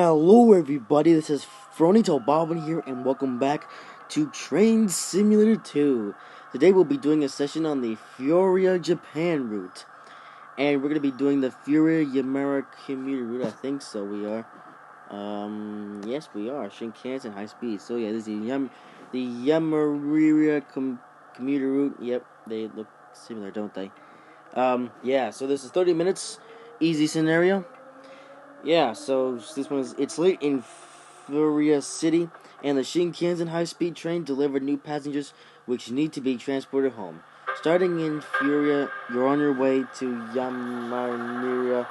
Hello everybody, this is Fronito Bobbin here, and welcome back to Trainz Simulator 2. Today we'll be doing a session on the Fuyura, Japan route. And we're going to be doing the Fuyura Yamara commuter route, I think so we are. Yes we are, Shinkansen high speed. So yeah, this is the Yamara commuter route. Yep, they look similar, don't they? Yeah, so this is 30 minutes, easy scenario. Yeah, so this one it's late in Fuyura City, and the Shinkansen high-speed train delivered new passengers which need to be transported home. Starting in Fuyura, you're on your way to Yamara,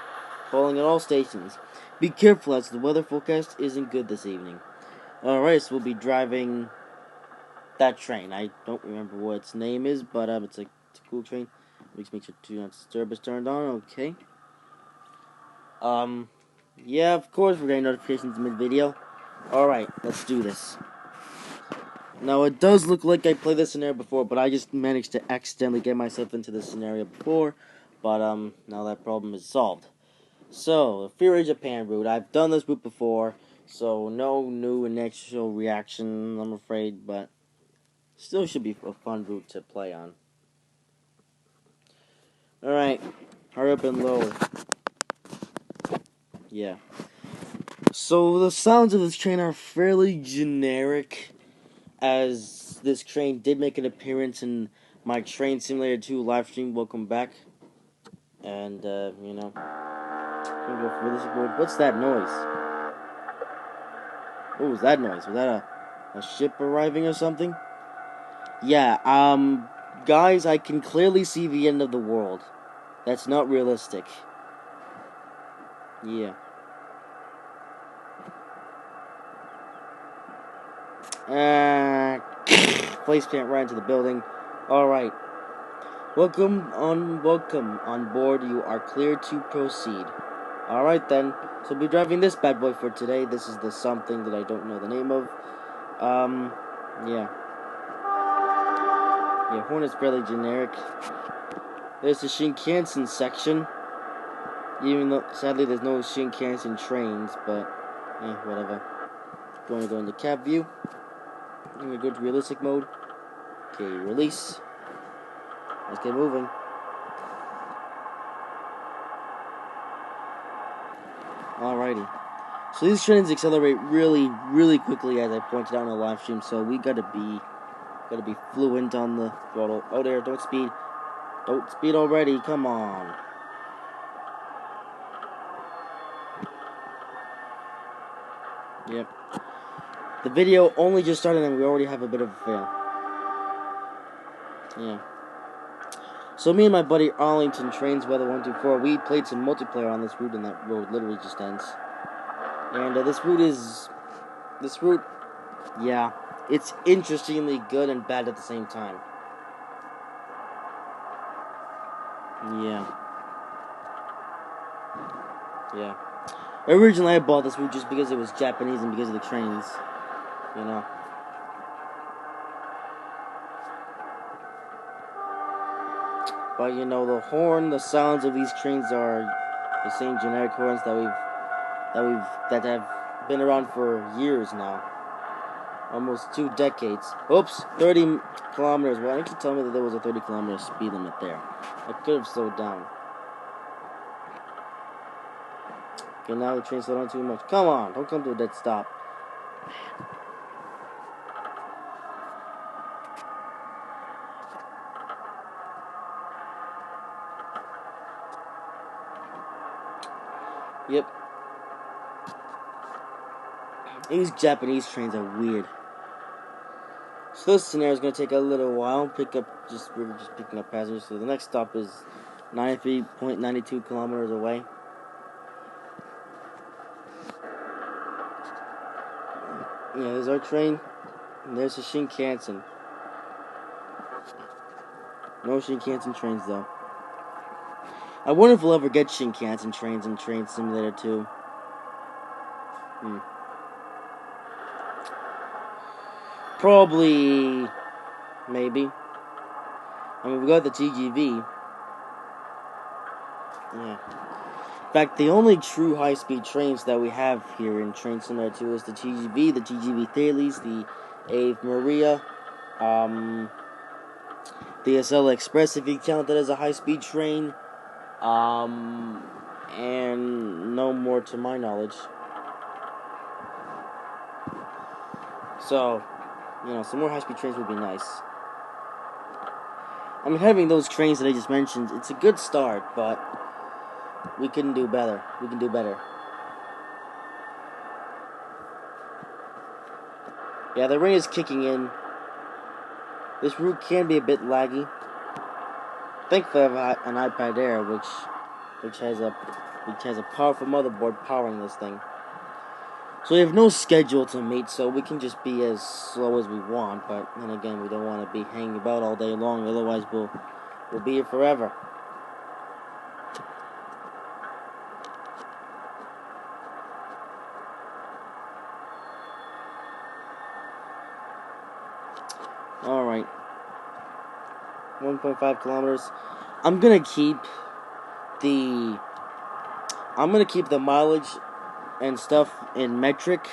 following at all stations. Be careful as the weather forecast isn't good this evening. Alright, so we'll be driving that train. I don't remember what its name is, but it's a cool train. Make sure Do Not Disturb is turned on, okay. Yeah, of course we're getting notifications mid-video. Alright, let's do this. Now, it does look like I played this scenario before, but I just managed to accidentally get myself into this scenario before. But, now that problem is solved. So, the Fuyura Japan route. I've done this route before, so no new initial reaction, I'm afraid, but still should be a fun route to play on. Alright, hurry up and load. Yeah. So, the sounds of this train are fairly generic, as this train did make an appearance in my Train Simulator 2 live stream. Welcome back. And, you know, I'm gonna go for this board. What's that noise? What was that noise? Was that a ship arriving or something? Yeah, guys, I can clearly see the end of the world. That's not realistic. Yeah. Place plant right into the building. Alright. Welcome on board. You are clear to proceed. Alright then. So we'll be driving this bad boy for today. This is the something that I don't know the name of. Yeah. Yeah, horn is fairly generic. There's the Shinkansen section. Even though, sadly, there's no Shinkansen trains, but, whatever. Going to go into cab view. I'm going to go to realistic mode. Okay, release. Let's get moving. Alrighty. So these trains accelerate really, really quickly, as I pointed out in the live stream. So we gotta be fluent on the throttle. Oh, there! Don't speed. Don't speed already. Come on. Yep. The video only just started, and we already have a bit of a fail. Yeah. So me and my buddy Arlington, Trainz Weather 124, we played some multiplayer on this route, and that road literally just ends. And this route, yeah, it's interestingly good and bad at the same time. Yeah. Yeah. Originally, I bought this route just because it was Japanese and because of the trains, you know. But you know, the sounds of these trains are the same generic horns that have been around for years now, almost 2 decades. Oops, 30 kilometers. Why didn't you tell me that there was a 30-kilometer speed limit there? I could have slowed down. Okay, now the train slowed down too much. Come on, don't come to a dead stop. Yep. These Japanese trains are weird. So this scenario is going to take a little while. We're just picking up passengers. So the next stop is 93.92 kilometers away. Yeah, there's our train. And there's the Shinkansen. No Shinkansen trains though. I wonder if we'll ever get Shinkansen trains in Train Simulator 2. Probably, maybe. I mean, we got the TGV. Yeah. fact, the only true high-speed trains that we have here in Train Simulator 2 is the TGV Thales, the Ave Maria, the SL Express, if you count that as a high-speed train, and no more to my knowledge. So, some more high-speed trains would be nice. I mean, having those trains that I just mentioned, it's a good start, but we can do better. We can do better. Yeah, the rain is kicking in. This route can be a bit laggy. Thankfully, I have an iPad Air, which has a powerful motherboard powering this thing. So we have no schedule to meet, so we can just be as slow as we want. But then again, we don't want to be hanging about all day long. Otherwise, we'll be here forever. All right, 1.5 kilometers. I'm gonna keep the mileage and stuff in metric,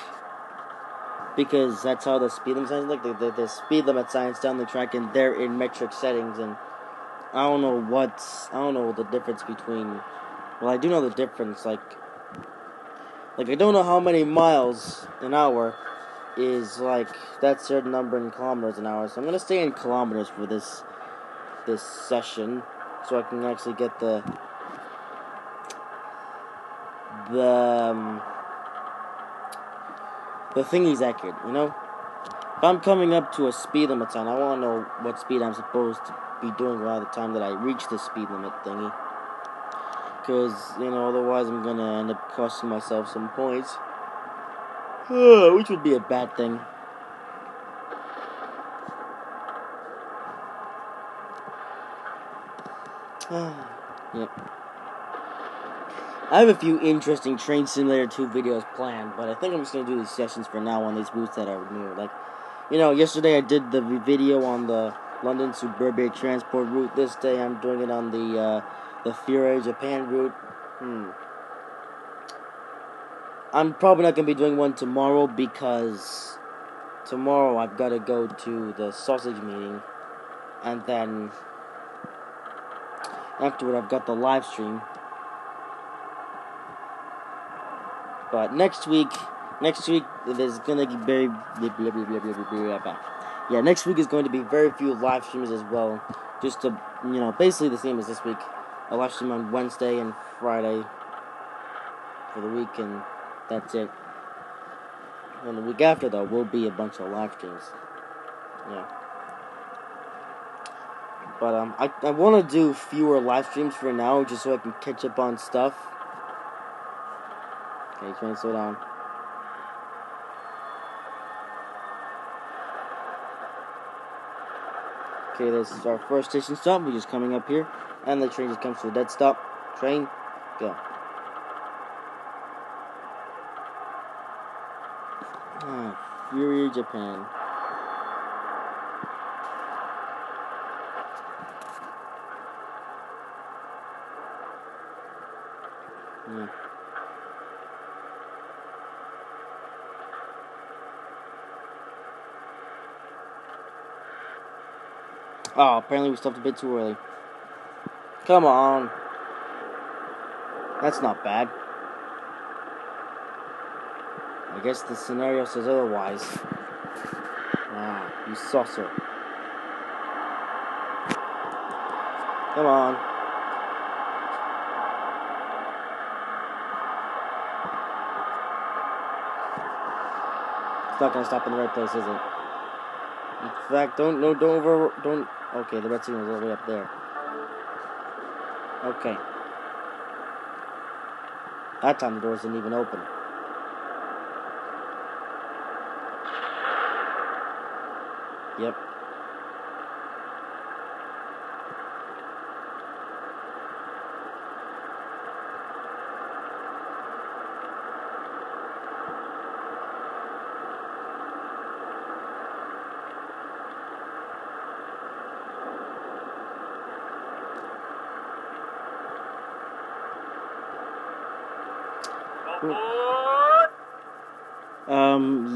because that's how the speed limit signs look. The speed limit signs down the track, and they're in metric settings. And I don't know the difference between. Well, I do know the difference. Like I don't know how many miles an hour is like that certain number in kilometers an hour. So I'm gonna stay in kilometers for this session, so I can actually get the thingies accurate, If I'm coming up to a speed limit sign, I want to know what speed I'm supposed to be doing around the time that I reach the speed limit thingy. Because, otherwise I'm going to end up costing myself some points. Which would be a bad thing. Yep. I have a few interesting Train Simulator 2 videos planned, but I think I'm just going to do these sessions for now on these routes that are new. Like, yesterday I did the video on the London Suburbia Transport route. This day I'm doing it on the Fuyura Japan route. I'm probably not going to be doing one tomorrow, because tomorrow I've got to go to the sausage meeting, and then afterward I've got the live stream. But next week there's gonna be very next week is going to be very few live streams as well. Just to basically the same as this week. A live stream on Wednesday and Friday for the week, and that's it. And the week after, though, will be a bunch of live streams. Yeah. But I want to do fewer live streams for now, just so I can catch up on stuff. Okay, trying to slow down. Okay, this is our first station stop. We're just coming up here, and the train just comes to a dead stop. Train, go. Fuyura, Japan. Yeah. Oh, apparently we stopped a bit too early. Come on. That's not bad. I guess the scenario says otherwise. Ah, you saucer. Come on. It's not gonna stop in the right place, is it? In fact, don't. Okay, the red signal is all the way up there. Okay. That time the doors didn't even open. Yep.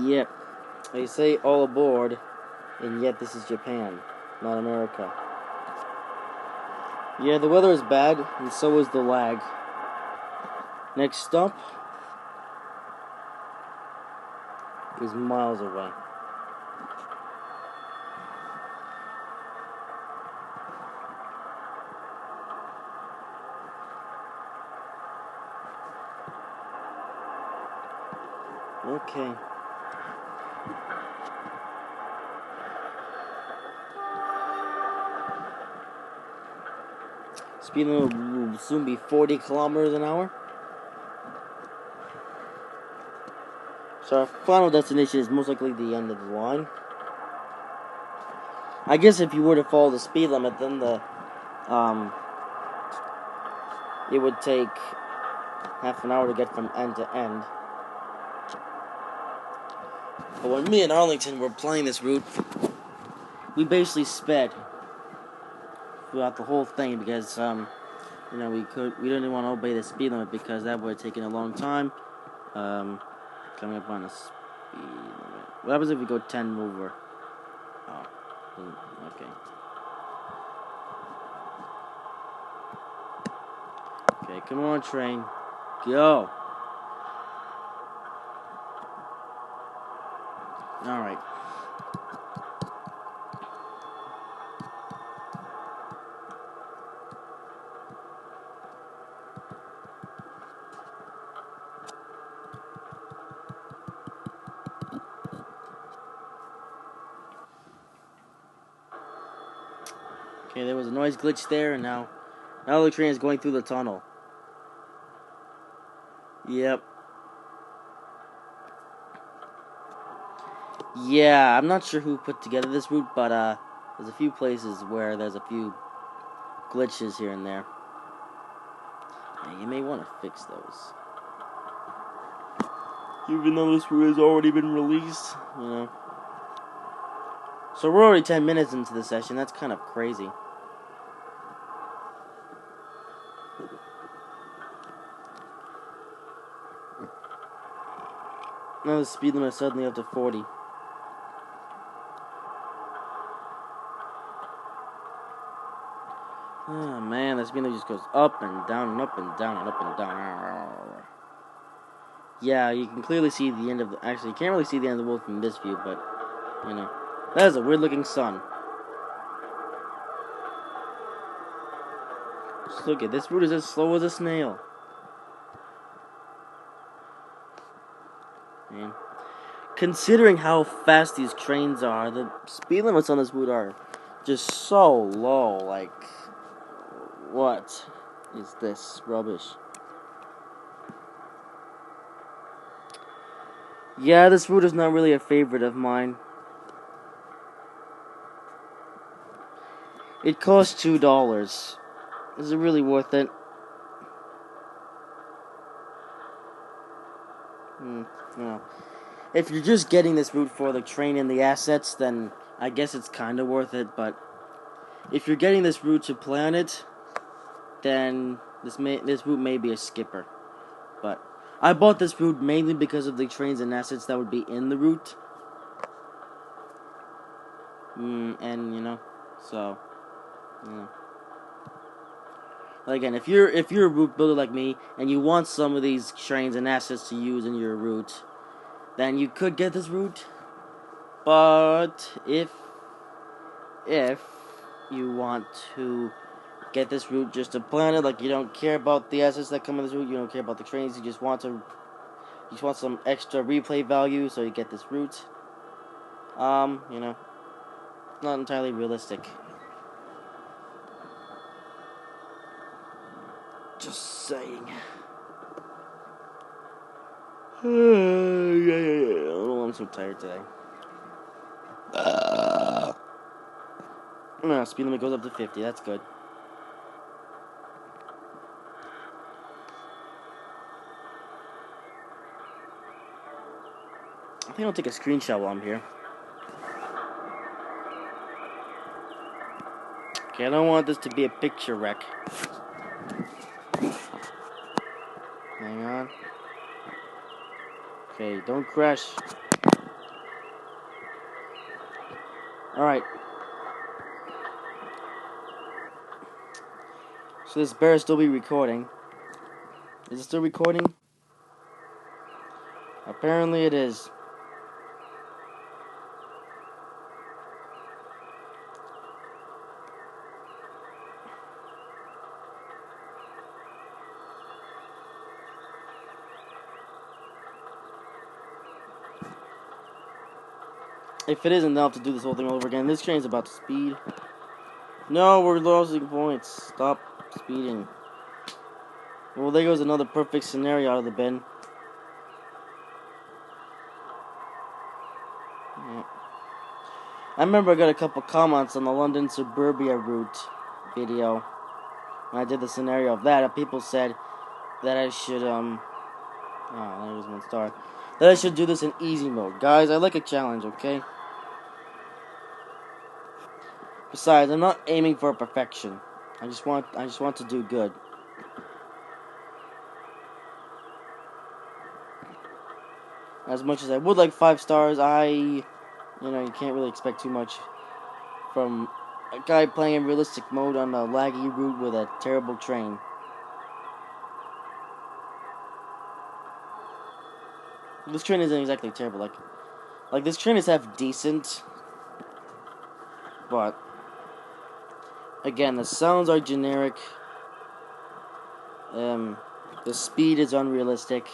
Yep. They say all aboard, and yet this is Japan, not America. Yeah, the weather is bad, and so is the lag. Next stop is miles away. Okay. Speed limit will soon be 40 kilometers an hour. So our final destination is most likely the end of the line. I guess if you were to follow the speed limit, then it would take half an hour to get from end to end. But when me and Arlington were playing this route, we basically sped throughout the whole thing because we didn't want to obey the speed limit because that would have taken a long time. Coming up on a speed limit. What happens if we go 10 over? Oh, okay. Okay, come on, train. Go. Alright. Okay, there was a noise glitch there, and now the train is going through the tunnel. Yep. Yeah, I'm not sure who put together this route, but there's a few places where there's a few glitches here and there. Yeah, you may want to fix those. Even though this route has already been released, you know. So we're already 10 minutes into the session. That's kind of crazy. Now the speed limit is suddenly up to 40. Oh man, the speed limit just goes up and down and up and down and up and down. Yeah, you can clearly see the end of the... Actually, you can't really see the end of the world from this view, but, you know. That is a weird-looking sun. Just look at this route is as slow as a snail. Man. Considering how fast these trains are, the speed limits on this route are just so low. Like, what is this rubbish? Yeah, this route is not really a favorite of mine. It costs $2. Is it really worth it? No. If you're just getting this route for the train and the assets, then I guess it's kind of worth it. But if you're getting this route to play on it, then this route may be a skipper. But I bought this route mainly because of the trains and assets that would be in the route. And you know, so you know. Again, if you're a route builder like me and you want some of these trains and assets to use in your route, then you could get this route. But if you want to get this route just to plan it, like you don't care about the assets that come in this route, you don't care about the trains, you just want some extra replay value, so you get this route. You know, not entirely realistic. Just saying. Oh, I'm so tired today. No, speed limit goes up to 50. That's good. I think I'll take a screenshot while I'm here. Okay, I don't want this to be a picture wreck. Hang on. Okay, don't crash. Alright. So this better still be recording. Is it still recording? Apparently it is. If it isn't, they'll have to do this whole thing over again. This train's about to speed. No, we're losing points. Stop speeding. Well, there goes another perfect scenario out of the bin. Yeah. I remember I got a couple comments on the London Suburbia route video when I did the scenario of that, and people said that I should, oh, there was 1 star. That I should do this in easy mode. Guys, I like a challenge, okay? Besides, I'm not aiming for perfection. I just want to do good. As much as I would like 5 stars, you can't really expect too much from a guy playing in realistic mode on a laggy route with a terrible train. This train isn't exactly terrible. Like this train is half decent, but again, the sounds are generic. The speed is unrealistic,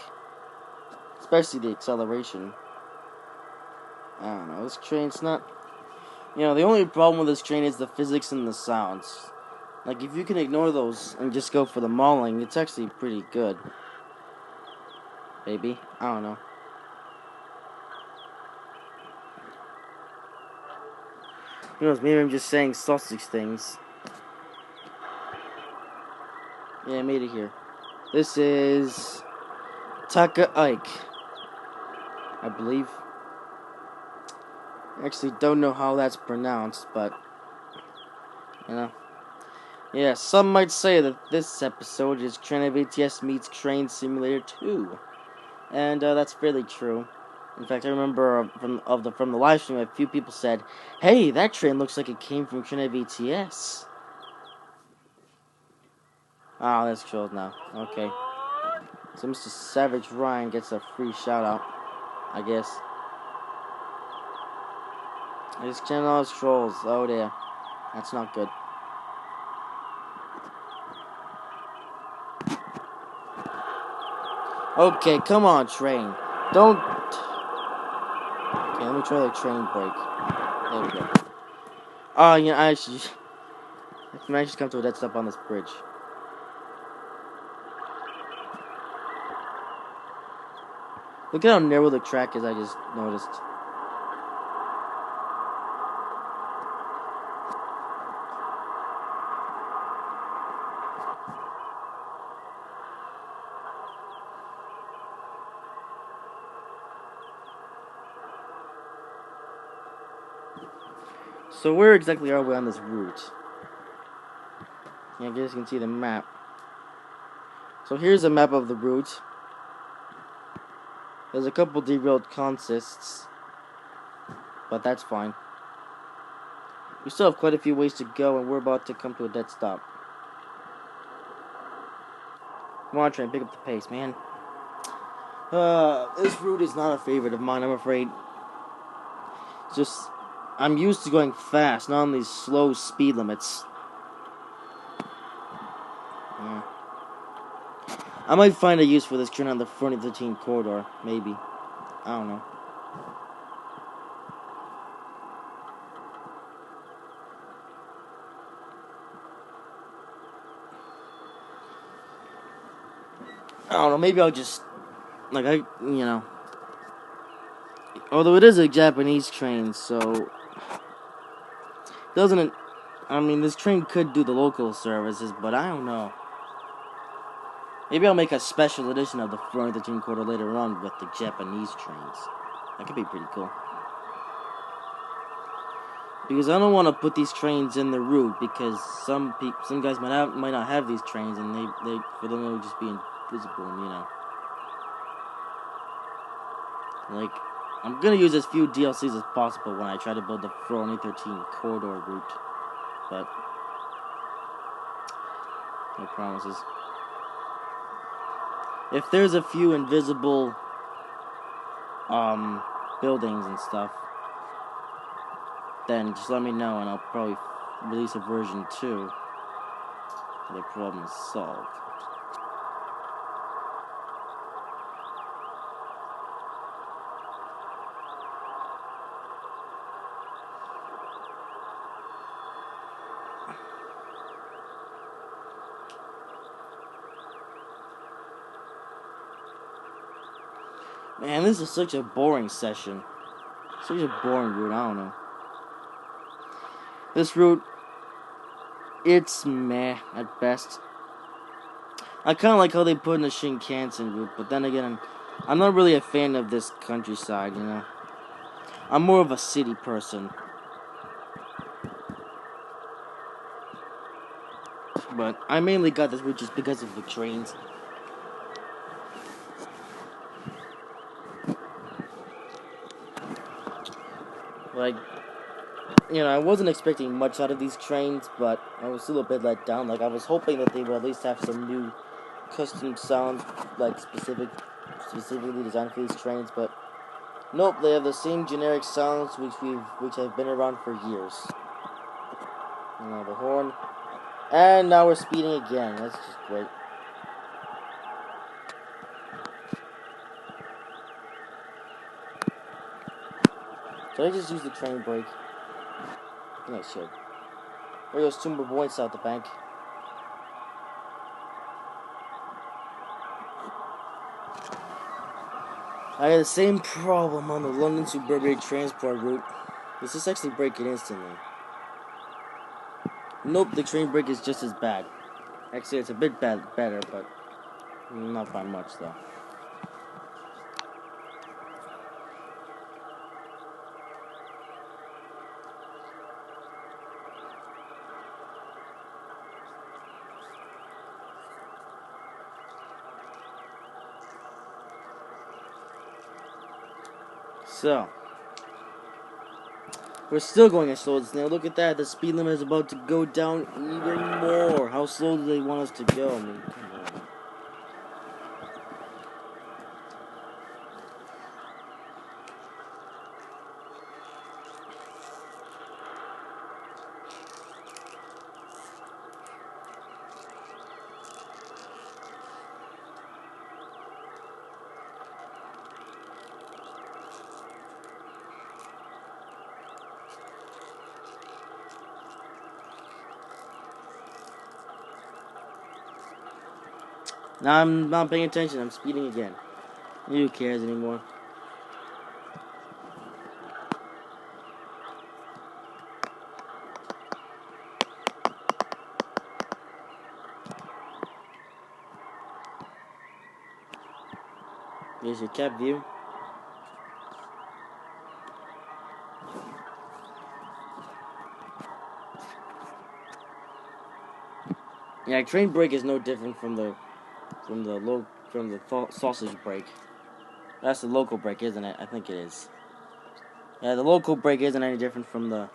especially the acceleration. I don't know. This train's not. The only problem with this train is the physics and the sounds. Like, if you can ignore those and just go for the mauling, it's actually pretty good. Maybe. I don't know. Who knows, maybe I'm just saying sausage things. Yeah, I made it here. This is Taka Ike, I believe. I actually don't know how that's pronounced, but yeah, some might say that this episode is Train of ATS meets Train Simulator 2. And that's fairly true. In fact, I remember from the live stream, a few people said, "Hey, that train looks like it came from Train of ATS." Oh, that's trolls now. Okay. So Mr. Savage Ryan gets a free shout out, I guess. I just can't all trolls. Oh dear. That's not good. Okay, come on, train. Don't. Okay, let me try the train brake. There we go. Oh, I should come to a dead stop on this bridge. Look at how narrow the track is, I just noticed. So where exactly are we on this route? Yeah, I guess you can see the map. So here's a map of the route. There's a couple derailed consists, but that's fine. We still have quite a few ways to go, and we're about to come to a dead stop. Come on, train, pick up the pace, man. This route is not a favorite of mine, I'm afraid. It's just, I'm used to going fast, not on these slow speed limits. Yeah. I might find a use for this train on the 13 corridor, maybe. I don't know. Maybe I'll just, although it is a Japanese train, so, this train could do the local services, but I don't know. Maybe I'll make a special edition of the 13 quarter later on with the Japanese trains. That could be pretty cool. Because I don't want to put these trains in the route, because some guys might not have these trains, and for them it would just be invisible, Like, I'm gonna use as few DLCs as possible when I try to build the Ferroni 13 corridor route, but no promises. If there's a few invisible buildings and stuff, then just let me know and I'll probably release a version 2. The problem is solved. Man, this is such a boring session. Such a boring route, I don't know. This route, it's meh at best. I kind of like how they put in the Shinkansen route, but then again, I'm not really a fan of this countryside, you know. I'm more of a city person. But I mainly got this route just because of the trains. Like, you know, I wasn't expecting much out of these trains, but I was still a bit let down. Like, I was hoping that they would at least have some new custom sounds, like specifically designed for these trains, but nope, they have the same generic sounds which have been around for years. You know, the horn, and now we're speeding again. That's just great. Should I just use the train brake? I think I should. There goes two more points out the bank. I had the same problem on the London to Burberry transport route. Does this actually break it instantly? Nope, the train brake is just as bad. Actually, it's a bit better, but not by much though. So, we're still going as slow as snail. Look at that, the speed limit is about to go down even more. How slow do they want us to go? I mean, come on. Now I'm not paying attention, I'm speeding again. Who cares anymore? Here's your cap view. Yeah, train brake is no different from the sausage brake. That's the local brake, isn't it? I think it is. Yeah, the local brake isn't any different from the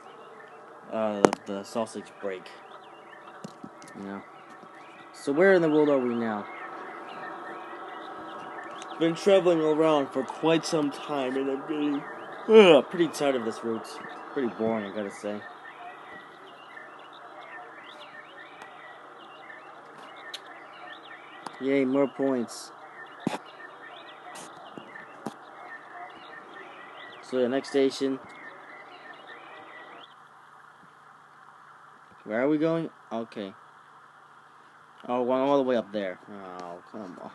sausage brake. You know. So where in the world are we now? Been traveling around for quite some time, and I'm getting pretty tired of this route. Pretty boring, I gotta say. Yay, more points. So the next station. Where are we going? Okay. Oh, well, I'm all the way up there. Oh, come on.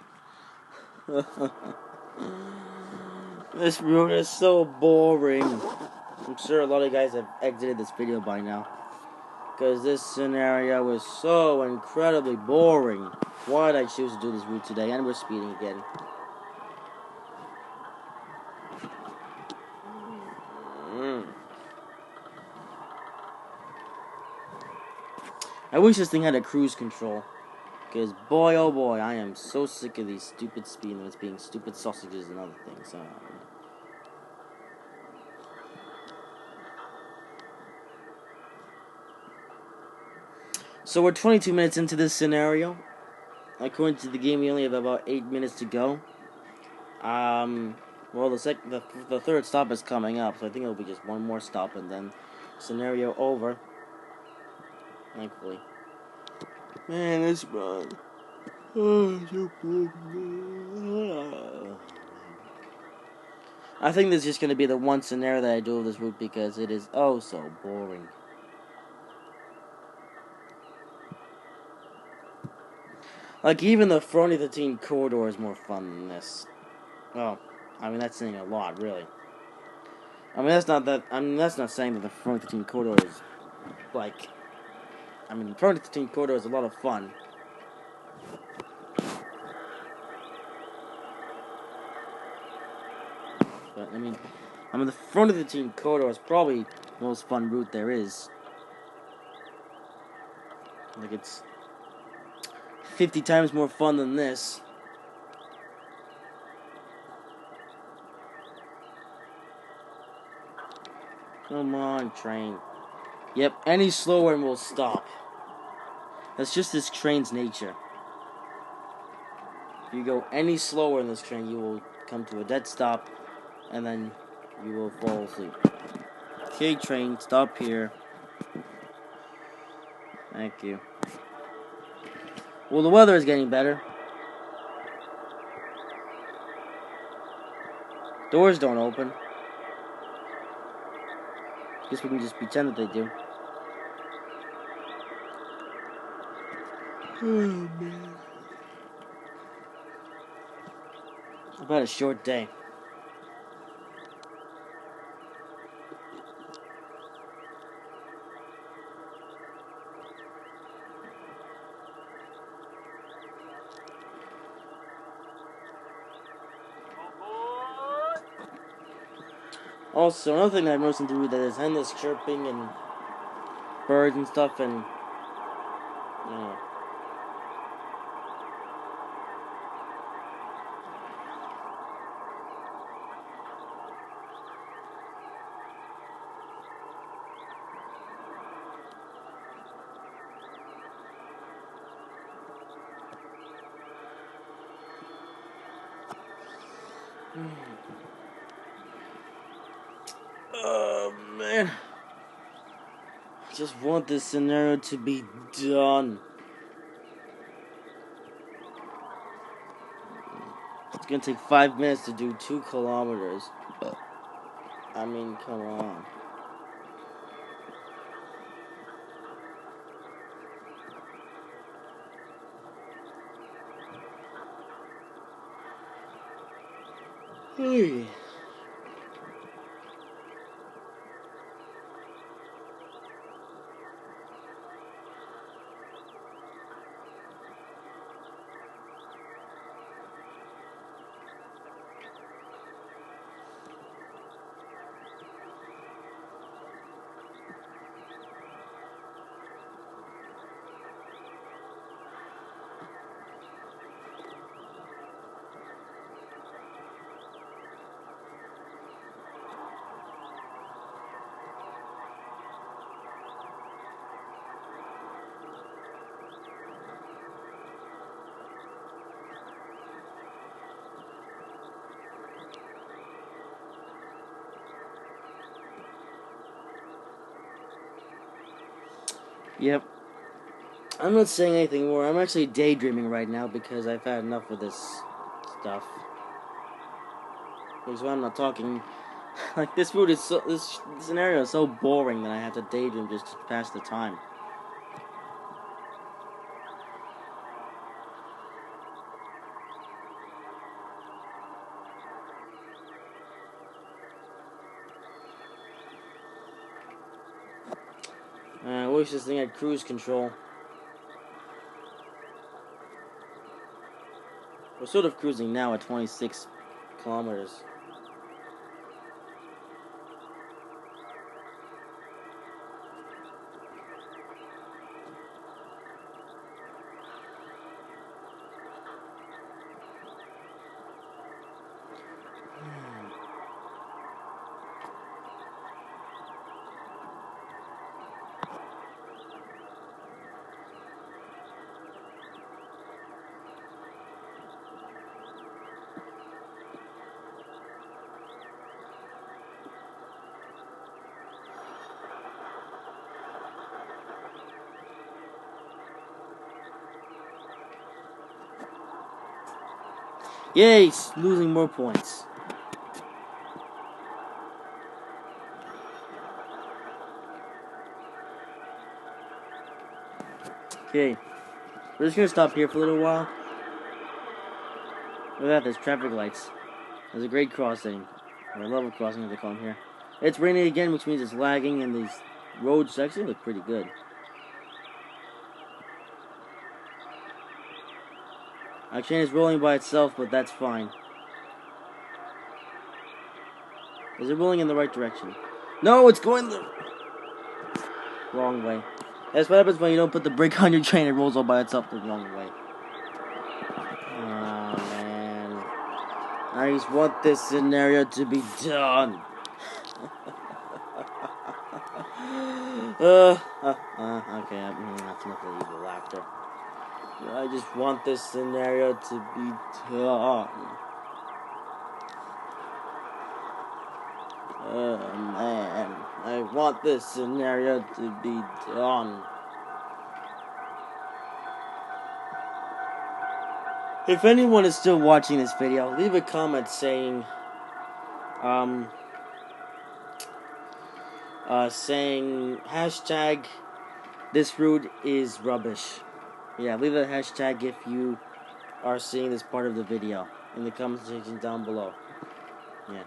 This route is so boring. I'm sure a lot of guys have exited this video by now. Because this scenario is so incredibly boring. Why did I choose to do this route today? And we're speeding again. I wish this thing had a cruise control. Because boy oh boy, I am so sick of these stupid speed limits being stupid sausages and other things. So we're 22 minutes into this scenario. According to the game, we only have about 8 minutes to go. Well, the third stop is coming up, so I think it'll be just one more stop and then scenario over. Thankfully. Man, this run. Oh, so boring. I think this is just going to be the one scenario that I do of this route because it is oh so boring. Like, even the front of the team corridor is more fun than this. Oh, I mean, that's saying a lot, really. That's not saying that the front of the team corridor is, like... the front of the team corridor is a lot of fun. But, the front of the team corridor is probably the most fun route there is. Like, it's 50 times more fun than this. Come on, train. Yep, any slower and we'll stop. That's just this train's nature. If you go any slower in this train, you will come to a dead stop, and then you will fall asleep. Okay, train, stop here. Thank you. Well, the weather is getting better. Doors don't open. Guess we can just pretend that they do. Oh, man. I've had a short day. Also, another thing that I've noticed in the route that is endless chirping and birds and stuff, and you know. Oh man, I just want this scenario to be done. It's gonna take 5 minutes to do 2 kilometers. Come on. Hey. Yep. I'm not saying anything more. I'm actually daydreaming right now because I've had enough of this stuff. Because when I'm not talking, like this scenario is so boring that I have to daydream just to pass the time. I wish this thing had cruise control. We're sort of cruising now at 26 kilometers. Yay, losing more points. Okay, we're just gonna stop here for a little while. Look at that, there's traffic lights. There's a grade crossing, or a level crossing as they call them here. It's raining again, which means it's lagging, and these roads actually look pretty good. Our train is rolling by itself, but that's fine. Is it rolling in the right direction? No, it's going the wrong way. That's what happens when you don't put the brake on your train. It rolls all by itself the wrong way. Oh, man. I just want this scenario to be done. Okay, that's enough of evil laughter. I just want this scenario to be done. Oh, man. I want this scenario to be done. If anyone is still watching this video, leave a comment saying, saying hashtag this route is rubbish. Yeah, leave a hashtag if you are seeing this part of the video in the comment section down below. Yeah.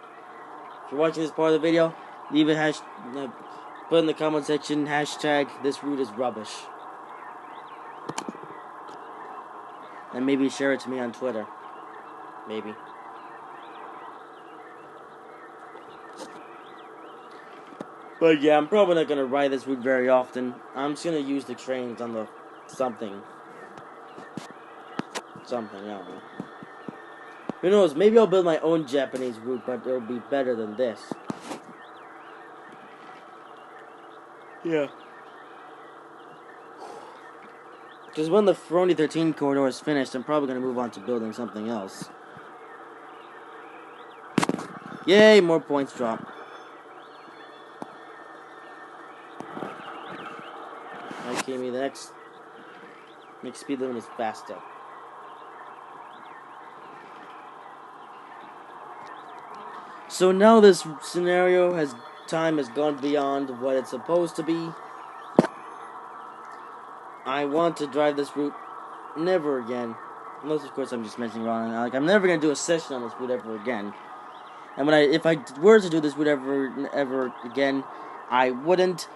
If you're watching this part of the video, leave a put in the comment section hashtag this route is rubbish. And maybe share it to me on Twitter. Maybe. But yeah, I'm probably not going to ride this route very often. I'm just going to use the trains on the something. Something, I don't know. Who knows, maybe I'll build my own Japanese route, but it'll be better than this. Yeah. Because when the Ferroni 13 corridor is finished, I'm probably going to move on to building something else. Yay, more points drop. Okay, the next speed limit is faster. So now this scenario time has gone beyond what it's supposed to be. I want to drive this route never again. Unless, of course, I'm just messing around. Like, I'm never going to do a session on this route ever again. And if I were to do this route ever again, I wouldn't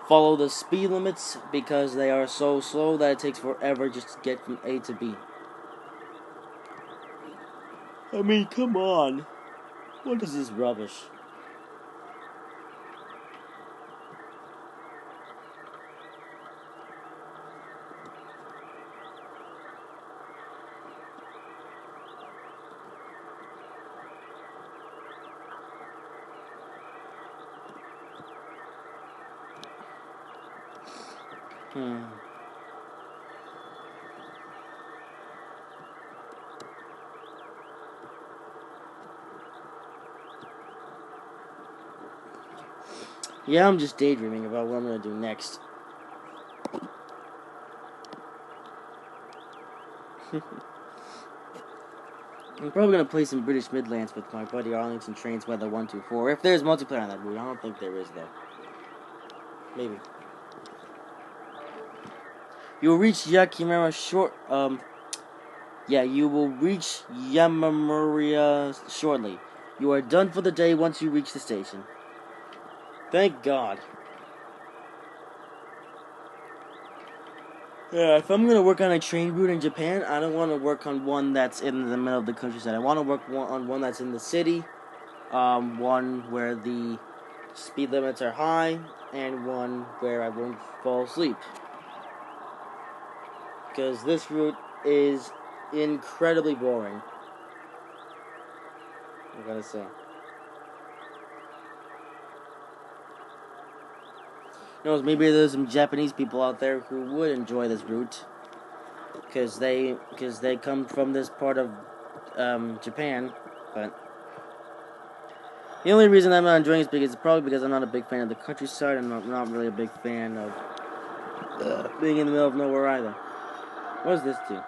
follow the speed limits because they are so slow that it takes forever just to get from A to B. I mean, come on. What is this rubbish? Yeah, I'm just daydreaming about what I'm going to do next. I'm probably going to play some British Midlands with my buddy Arlington Trainz Weather 124. If there's multiplayer on that route, I don't think there is, though. Maybe. You will reach Yakimura you will reach Yamamura shortly. You are done for the day once you reach the station. Thank God. Yeah, if I'm going to work on a train route in Japan, I don't want to work on one that's in the middle of the countryside. I want to work on one that's in the city, one where the speed limits are high, and one where I won't fall asleep. Because this route is incredibly boring, I gotta say. Who knows, maybe there's some Japanese people out there who would enjoy this route, because they come from this part of Japan. But the only reason I'm not enjoying it is probably because I'm not a big fan of the countryside, and I'm not really a big fan of being in the middle of nowhere either. What does this do?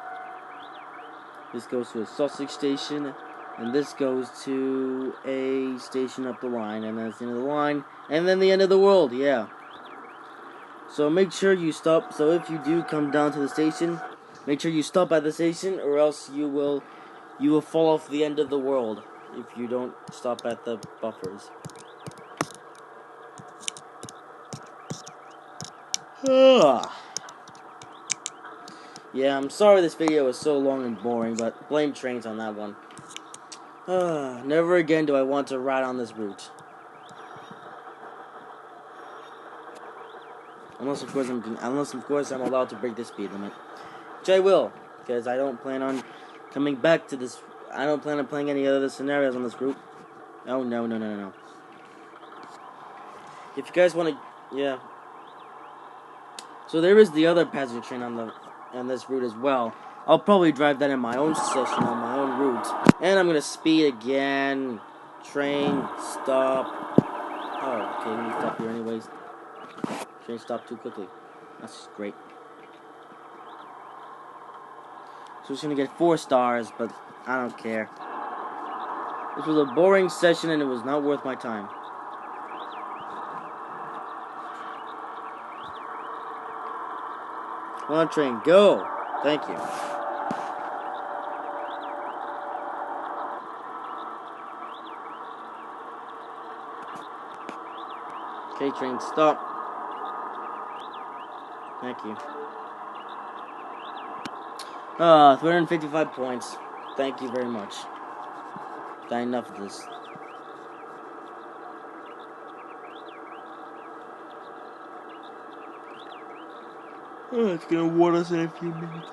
This goes to a sausage station, and this goes to a station up the line, and that's the end of the line, and then the end of the world, yeah. So make sure you stop, so if you do come down to the station, make sure you stop at the station, or else you will fall off the end of the world if you don't stop at the buffers. Yeah, I'm sorry this video was so long and boring, but blame Trainz on that one. Never again do I want to ride on this route. Unless of course I'm allowed to break the speed limit. Which I will, because I don't plan on coming back to this. I don't plan on playing any other scenarios on this route. Oh, no. If you guys want to, yeah. So there is the other passenger train on this route as well. I'll probably drive that in my own session on my own route. And I'm gonna speed again. Train, stop. Oh, okay, let me stop here anyways. Train stopped too quickly. That's just great. So it's gonna get 4 stars, but I don't care. This was a boring session and it was not worth my time. Come on, train, go! Thank you. Okay, train, stop. Thank you. 355 points. Thank you very much. Got enough of this. Oh, it's gonna warn us in a few minutes.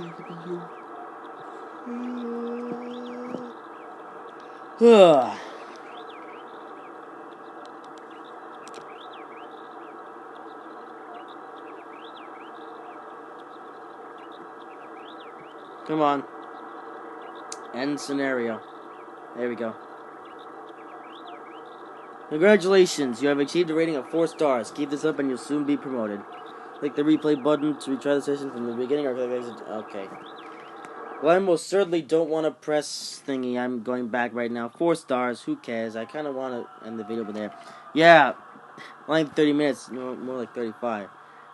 Come on. End scenario. There we go. Congratulations, you have achieved a rating of 4 stars. Keep this up and you'll soon be promoted. Click the replay button to retry the session from the beginning or click exit. Okay. Well, I most certainly don't want to press thingy. I'm going back right now. 4 stars. Who cares? I kind of want to end the video over there. Yeah. Only 30 minutes. No, more like 35.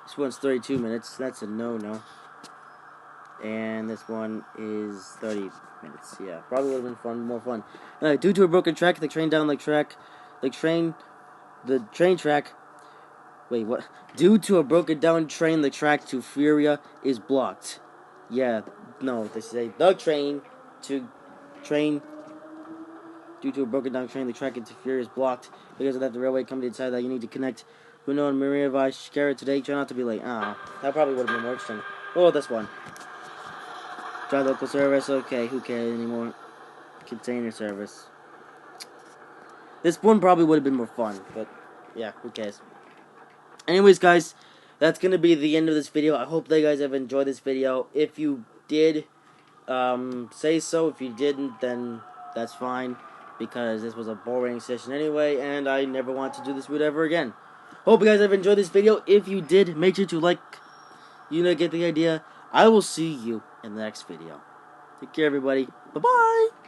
This one's 32 minutes. That's a no-no. And this one is 30 minutes. Yeah, probably would have been more fun. Due to a broken track, the train track. Wait, what? Due to a broken down train, the track to Fuyura is blocked. Yeah, no, they say the train. Due to a broken down train, the track into Fuyura is blocked. Because of that, the railway company decided that you need to connect Uno and Maria by Shikara today. Try not to be late. Ah, that probably would have been more interesting. Oh, this one. Try local service. Okay, who cares anymore? Container service. This one probably would have been more fun, but yeah, who cares? Anyways, guys, that's gonna be the end of this video. I hope that you guys have enjoyed this video. If you did, say so. If you didn't, then that's fine, because this was a boring session anyway, and I never want to do this route ever again. Hope you guys have enjoyed this video. If you did, make sure to like. You know, get the idea. I will see you in the next video. Take care, everybody. Bye-bye.